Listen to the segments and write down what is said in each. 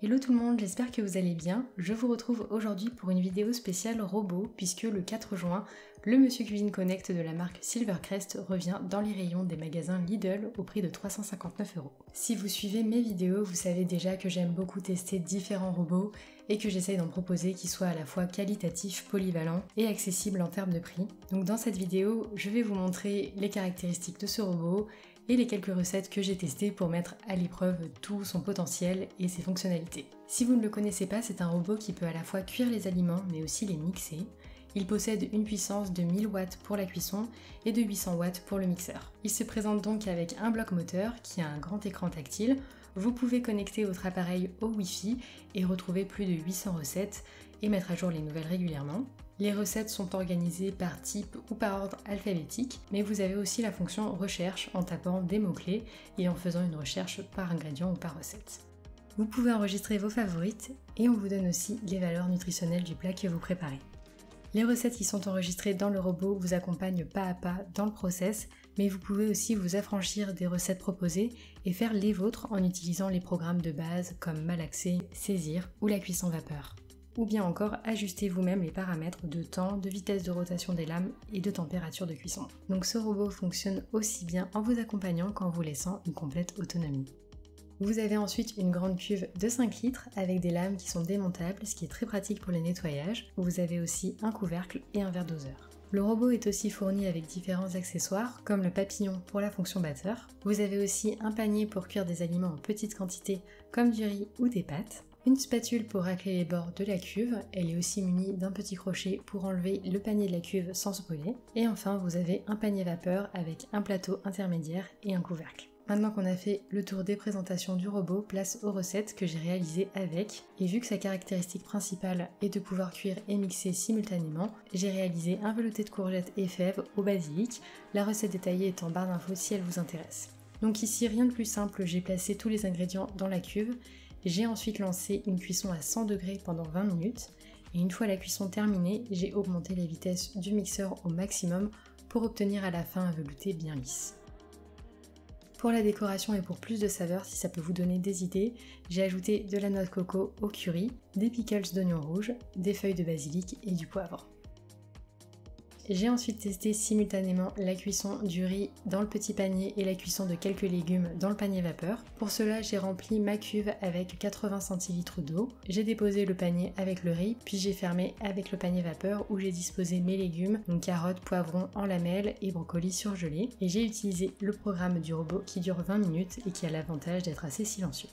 Hello tout le monde, j'espère que vous allez bien. Je vous retrouve aujourd'hui pour une vidéo spéciale robot puisque le 4 juin, le Monsieur Cuisine Connect de la marque Silvercrest revient dans les rayons des magasins Lidl au prix de 359 €. Si vous suivez mes vidéos, vous savez déjà que j'aime beaucoup tester différents robots et que j'essaye d'en proposer qui soient à la fois qualitatifs, polyvalents et accessibles en termes de prix. Donc dans cette vidéo, je vais vous montrer les caractéristiques de ce robot et les quelques recettes que j'ai testées pour mettre à l'épreuve tout son potentiel et ses fonctionnalités. Si vous ne le connaissez pas, c'est un robot qui peut à la fois cuire les aliments mais aussi les mixer. Il possède une puissance de 1000 watts pour la cuisson et de 800 watts pour le mixeur. Il se présente donc avec un bloc moteur qui a un grand écran tactile. Vous pouvez connecter votre appareil au Wi-Fi et retrouver plus de 800 recettes et mettre à jour les nouvelles régulièrement. Les recettes sont organisées par type ou par ordre alphabétique, mais vous avez aussi la fonction recherche en tapant des mots-clés et en faisant une recherche par ingrédient ou par recette. Vous pouvez enregistrer vos favorites et on vous donne aussi les valeurs nutritionnelles du plat que vous préparez. Les recettes qui sont enregistrées dans le robot vous accompagnent pas à pas dans le process, mais vous pouvez aussi vous affranchir des recettes proposées et faire les vôtres en utilisant les programmes de base comme Malaxer, Saisir ou la cuisson vapeur. Ou bien encore ajuster vous-même les paramètres de temps, de vitesse de rotation des lames et de température de cuisson. Donc ce robot fonctionne aussi bien en vous accompagnant qu'en vous laissant une complète autonomie. Vous avez ensuite une grande cuve de 5 litres avec des lames qui sont démontables, ce qui est très pratique pour le nettoyage. Vous avez aussi un couvercle et un verre doseur. Le robot est aussi fourni avec différents accessoires comme le papillon pour la fonction batteur. Vous avez aussi un panier pour cuire des aliments en petite quantité comme du riz ou des pâtes. Une spatule pour racler les bords de la cuve, elle est aussi munie d'un petit crochet pour enlever le panier de la cuve sans se brûler. Et enfin, vous avez un panier vapeur avec un plateau intermédiaire et un couvercle. Maintenant qu'on a fait le tour des présentations du robot, place aux recettes que j'ai réalisées avec. Et vu que sa caractéristique principale est de pouvoir cuire et mixer simultanément, j'ai réalisé un velouté de courgettes et fèves au basilic. La recette détaillée est en barre d'infos si elle vous intéresse. Donc ici, rien de plus simple, j'ai placé tous les ingrédients dans la cuve. J'ai ensuite lancé une cuisson à 100 degrés pendant 20 minutes et une fois la cuisson terminée, j'ai augmenté la vitesse du mixeur au maximum pour obtenir à la fin un velouté bien lisse. Pour la décoration et pour plus de saveur, si ça peut vous donner des idées, j'ai ajouté de la noix de coco au curry, des pickles d'oignons rouges, des feuilles de basilic et du poivre. J'ai ensuite testé simultanément la cuisson du riz dans le petit panier et la cuisson de quelques légumes dans le panier vapeur. Pour cela, j'ai rempli ma cuve avec 80 centilitres d'eau. J'ai déposé le panier avec le riz, puis j'ai fermé avec le panier vapeur où j'ai disposé mes légumes, donc carottes, poivrons en lamelles et brocolis surgelés. Et j'ai utilisé le programme du robot qui dure 20 minutes et qui a l'avantage d'être assez silencieux.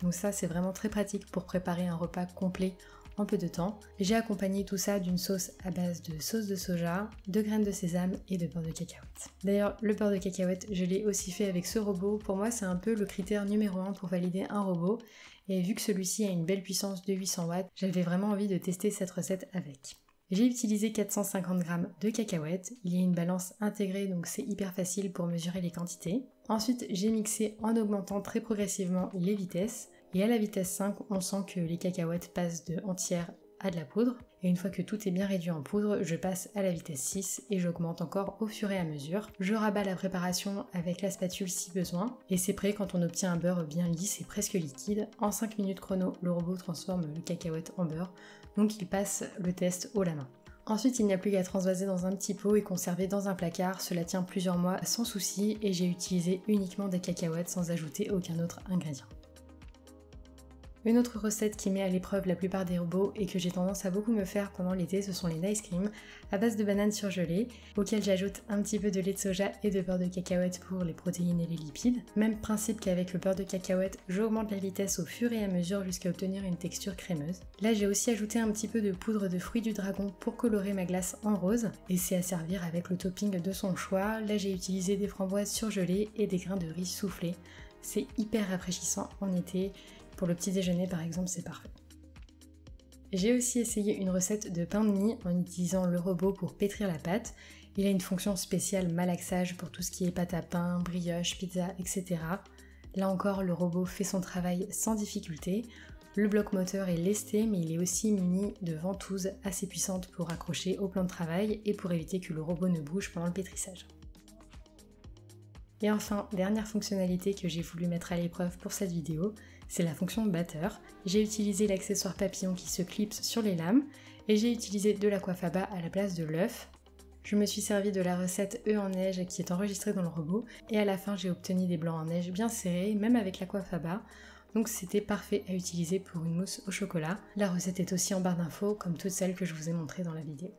Donc ça, c'est vraiment très pratique pour préparer un repas complet en peu de temps. J'ai accompagné tout ça d'une sauce à base de sauce de soja, de graines de sésame et de beurre de cacahuète. D'ailleurs, le beurre de cacahuète, je l'ai aussi fait avec ce robot. Pour moi, c'est un peu le critère numéro 1 pour valider un robot. Et vu que celui-ci a une belle puissance de 800 watts, j'avais vraiment envie de tester cette recette avec. J'ai utilisé 450 g de cacahuètes, il y a une balance intégrée donc c'est hyper facile pour mesurer les quantités. Ensuite j'ai mixé en augmentant très progressivement les vitesses et à la vitesse 5 on sent que les cacahuètes passent de entières à de la poudre et une fois que tout est bien réduit en poudre, je passe à la vitesse 6 et j'augmente encore au fur et à mesure. Je rabats la préparation avec la spatule si besoin et c'est prêt quand on obtient un beurre bien lisse et presque liquide. En 5 minutes chrono, le robot transforme le cacahuète en beurre, donc il passe le test haut la main. Ensuite, il n'y a plus qu'à transvaser dans un petit pot et conserver dans un placard, cela tient plusieurs mois sans souci et j'ai utilisé uniquement des cacahuètes sans ajouter aucun autre ingrédient. Une autre recette qui met à l'épreuve la plupart des robots et que j'ai tendance à beaucoup me faire pendant l'été, ce sont les nice cream à base de bananes surgelées, auxquelles j'ajoute un petit peu de lait de soja et de beurre de cacahuète pour les protéines et les lipides. Même principe qu'avec le beurre de cacahuète, j'augmente la vitesse au fur et à mesure jusqu'à obtenir une texture crémeuse. Là, j'ai aussi ajouté un petit peu de poudre de fruits du dragon pour colorer ma glace en rose et c'est à servir avec le topping de son choix. Là, j'ai utilisé des framboises surgelées et des grains de riz soufflés. C'est hyper rafraîchissant en été. Pour le petit déjeuner par exemple, c'est parfait. J'ai aussi essayé une recette de pain de mie en utilisant le robot pour pétrir la pâte. Il a une fonction spéciale malaxage pour tout ce qui est pâte à pain, brioche, pizza, etc. Là encore, le robot fait son travail sans difficulté. Le bloc moteur est lesté, mais il est aussi muni de ventouses assez puissantes pour accrocher au plan de travail et pour éviter que le robot ne bouge pendant le pétrissage. Et enfin, dernière fonctionnalité que j'ai voulu mettre à l'épreuve pour cette vidéo, c'est la fonction batteur. J'ai utilisé l'accessoire papillon qui se clipse sur les lames et j'ai utilisé de la coiffe à bas à la place de l'œuf. Je me suis servi de la recette œufs en neige qui est enregistrée dans le robot et à la fin j'ai obtenu des blancs en neige bien serrés, même avec la coiffe à bas. Donc c'était parfait à utiliser pour une mousse au chocolat. La recette est aussi en barre d'infos comme toutes celles que je vous ai montrées dans la vidéo.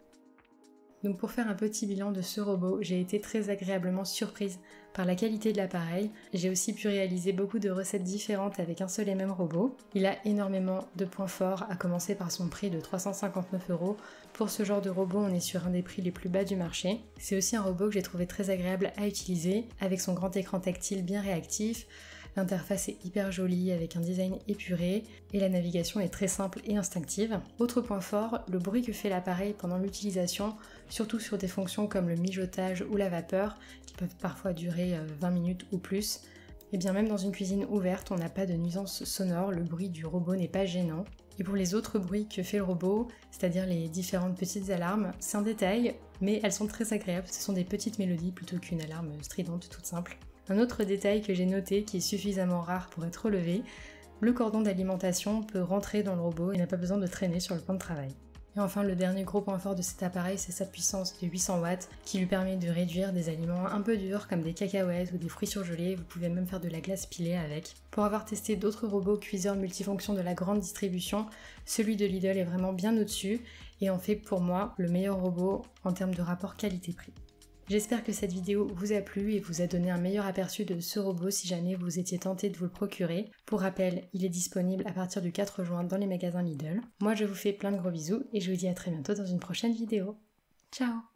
Donc pour faire un petit bilan de ce robot, j'ai été très agréablement surprise par la qualité de l'appareil. J'ai aussi pu réaliser beaucoup de recettes différentes avec un seul et même robot. Il a énormément de points forts, à commencer par son prix de 359 €. Pour ce genre de robot, on est sur un des prix les plus bas du marché. C'est aussi un robot que j'ai trouvé très agréable à utiliser, avec son grand écran tactile bien réactif. L'interface est hyper jolie avec un design épuré et la navigation est très simple et instinctive. Autre point fort, le bruit que fait l'appareil pendant l'utilisation, surtout sur des fonctions comme le mijotage ou la vapeur, qui peuvent parfois durer 20 minutes ou plus. Et bien même dans une cuisine ouverte, on n'a pas de nuisance sonore, le bruit du robot n'est pas gênant. Et pour les autres bruits que fait le robot, c'est-à-dire les différentes petites alarmes, c'est un détail, mais elles sont très agréables, ce sont des petites mélodies plutôt qu'une alarme stridente toute simple. Un autre détail que j'ai noté qui est suffisamment rare pour être relevé, le cordon d'alimentation peut rentrer dans le robot et n'a pas besoin de traîner sur le plan de travail. Et enfin, le dernier gros point fort de cet appareil, c'est sa puissance de 800 watts qui lui permet de réduire des aliments un peu durs comme des cacahuètes ou des fruits surgelés. Vous pouvez même faire de la glace pilée avec. Pour avoir testé d'autres robots cuiseurs multifonctions de la grande distribution, celui de Lidl est vraiment bien au-dessus et en fait pour moi le meilleur robot en termes de rapport qualité-prix. J'espère que cette vidéo vous a plu et vous a donné un meilleur aperçu de ce robot si jamais vous étiez tenté de vous le procurer. Pour rappel, il est disponible à partir du 4 juin dans les magasins Lidl. Moi je vous fais plein de gros bisous et je vous dis à très bientôt dans une prochaine vidéo. Ciao!